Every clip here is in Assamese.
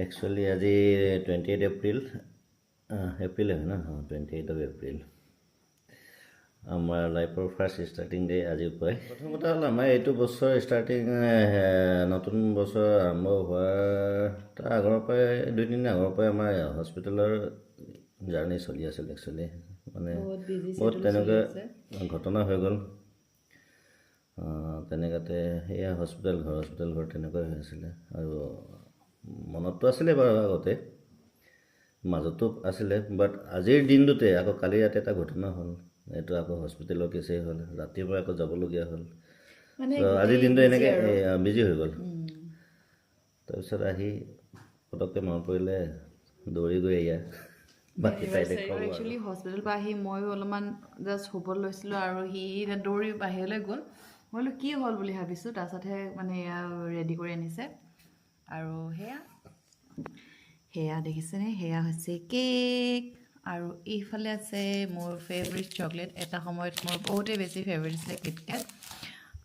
Actually, আজি 28 এপ্ৰিল এপ্ৰিল হয় না 28 of এপ্ৰিল আমাৰ লাইফৰ ফাৰ্ষ্ট ষ্টাৰ্টিং ডে আজিৰ পৰাই প্ৰথম কথা হ'ল আমাৰ এইটো বছৰ ষ্টাৰ্টিং নতুন বছৰ আৰম্ভ হোৱাৰ তাৰ আগৰ পৰাই 2 দিন আগৰ পৰাই আমাৰ হস্পিটেলৰ জাৰ্ণি চলি আছিল একচুৱেলি মানে বহুত তেনেকুৱা ঘটনা হৈ গ'ল তেনেকুৱাতে সেয়া হস্পিটেল ঘৰ তেনেকুৱা হৈ আছিলে আৰু মনততো আছিলে বাৰু আগতে মাজতো আছিলে বাট আজিৰ দিনটোতে আকৌ কালি ৰাতি এটা ঘটনা হ'ল এইটো আকৌ হস্পিটেলৰ কেছেই হ'ল ৰাতিপুৱা আকৌ যাবলগীয়া হ'ল আজিৰ দিনটো এনেকৈ বিজি হৈ গ'ল তাৰপিছত আহি পটককৈ মনত পৰিলে দৌৰি গৈ এয়া বাকী একচুৱেলি হস্পিটেলৰ পৰা আহি ময়ো অলপমান জাষ্ট শুব লৈছিলোঁ আৰু সি দৌৰি বাহিৰলৈ গ'ল মই বোলো কি হ'ল বুলি ভাবিছোঁ তাৰপিছতহে মানে এয়া ৰেডি কৰি আনিছে আৰু সেয়া দেখিছেনে সেয়া হৈছে কেক আৰু এইফালে আছে মোৰ ফেভৰেট চকলেট এটা সময়ত মোৰ বহুতেই বেছি ফেভৰেট আছিলে কিটকেট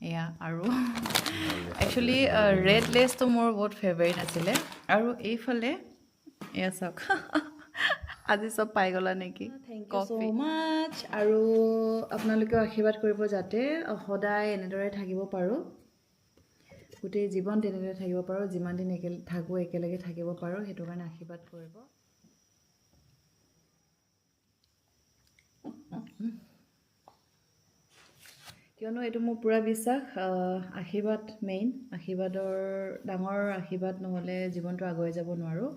এয়া আৰু একচুৱেলি ৰেড লেছটো মোৰ বহুত ফেভৰেট আছিলে আৰু এইফালে এয়া চাওক আজি চব পাই গ'লা নেকি থেংক ইউ ছ' মাছ আৰু আপোনালোকেও আশীৰ্বাদ কৰিব যাতে সদায় এনেদৰে থাকিব পাৰোঁ গোটেই জীৱন তেনেদৰে থাকিব পাৰোঁ যিমান দিন থাকোঁ একেলগে থাকিব পাৰোঁ সেইটো কাৰণে আশীৰ্বাদ কৰিব কিয়নো এইটো মোৰ পূৰা বিশ্বাস আশীৰ্বাদ মেইন আশীৰ্বাদৰ ডাঙৰ আশীৰ্বাদ নহ'লে জীৱনটো আগুৱাই যাব নোৱাৰোঁ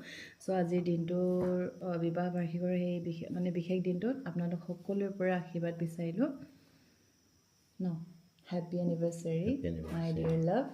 চ' আজিৰ দিনটোৰ বিবাহ বাৰ্ষিকৰ সেই বিশেষ দিনটোত আপোনালোক সকলোৰে পৰা আশীৰ্বাদ বিচাৰিলোঁ ন happy anniversary my dear love